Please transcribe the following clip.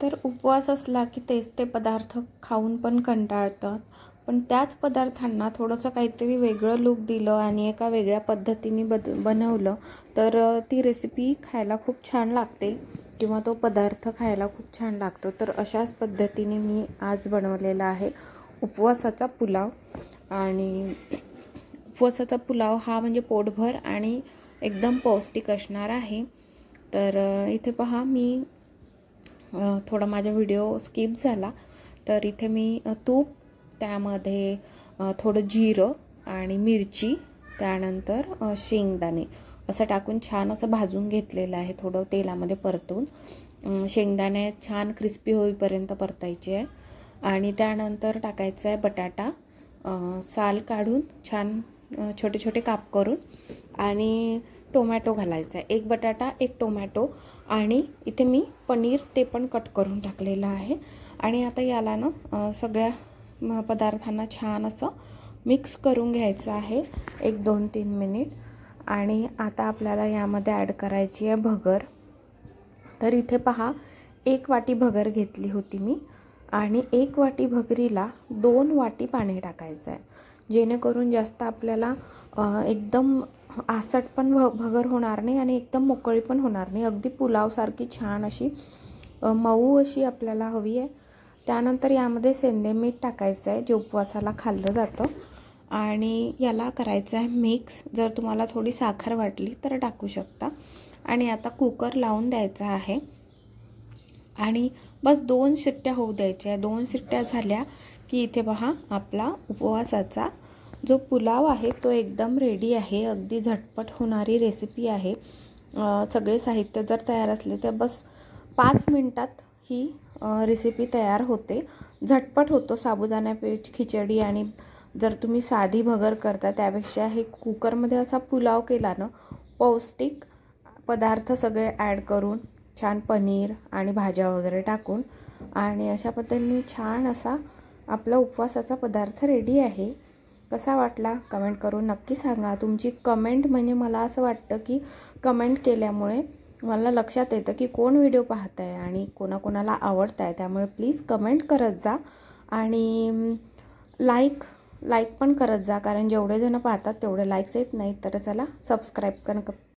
तर उपवास असला की तेच ते पदार्थ खाऊन पण कंटाळतात, पण त्याच पदार्थांना थोडंसं काहीतरी वेगळं लूक दिलं आणि एका वेगळ्या पद्धतीने बनवलं तर ती रेसिपी खायला खूप छान लागते किंवा तो पदार्थ खायला खूप छान लागतो। तर अशाच पद्धतीने मी आज बनवलेला आहे उपवासाचा पुलाव। आणि उपवासाचा पुलाव हा म्हणजे पोटभर आणि एकदम पौष्टिक असणार आहे। तर इथे पहा मी थोडा माझा व्हिडिओ स्किप झाला, तर इथे मी तूप, त्यामध्ये थोडं जिरं आणि मिरची, त्यानंतर शेंगदाणे असं टाकून छान असं भाजून घेतलेलं आहे, थोडं तेलामध्ये परतून। शेंगदाणे छान क्रिस्पी होईपर्यंत परतायचे आहे आणि त्यानंतर टाकायचा आहे बटाटा, साल काढून छान छोटे छोटे काप करून, आणि टोमॅटो घालायचा आहे, एक बटाटा एक टोमॅटो, आणि इथे मी पनीर ते पण कट करून टाकलेलं आहे। आणि आता याला ना सगळ्या पदार्थांना छान असं मिक्स करून घ्यायचं आहे 1-2-3 मिनिट। आणि आता आपल्याला यामध्ये ॲड करायची आहे भगर। तर इथे पहा 1 वाटी भगर घेतली होती मी, आणि 1 वाटी भगरीला 2 वाटी पाणी टाकायचं आहे, जेणेकरून जास्त आपल्याला एकदम आसट पण भगर होणार नाही आणि एकदम मोकळी पण होणार नाही, अगदी पुलावसारखी छान अशी मऊ अशी आपल्याला हवी आहे। त्यानंतर यामध्ये सेंधे मीठ टाकायचं आहे, जे उपवासाला खाल्लं जातं, आणि याला करायचं आहे मिक्स। जर तुम्हाला थोडी साखर वाटली तर टाकू शकता। आणि आता कुकर लावून द्यायचा आहे आणि बस 2 शिट्ट्या होऊ द्यायच्या। 2 शिट्ट्या झाल्या की इथे पहा आपला उपवासाचा जो पुलाव आहे तो एकदम रेडी आहे। अगदी झटपट होणारी रेसिपी आहे। सगळे साहित्य जर तयार असले तर बस 5 मिनिटात ही रेसिपी तयार होते, झटपट होतो। साबुदाणा खिचडी आणि जर तुम्ही साधी भगर करता त्यापेक्षा हे कुकरमध्ये असा पुलाव केला ना, पौष्टिक पदार्थ सगळे ॲड करून, छान पनीर आणि भाज्या वगैरे टाकून, आणि अशा पद्धतीने छान असा आपला उपवासाचा पदार्थ रेडी आहे। कसा वाटला कमेंट करून नक्की सांगा। तुमची कमेंट म्हणजे मला असं वाटतं की कमेंट केल्यामुळे मला लक्षात येतं की कोण व्हिडिओ पाहत आहे आणि कोणाकोणाला आवडत आहे, त्यामुळे प्लीज कमेंट करत जा आणि लाईक पण करत जा, कारण जेवढे जण पाहतात तेवढे लाईक्स येत नाहीत। तर चला सबस्क्राईब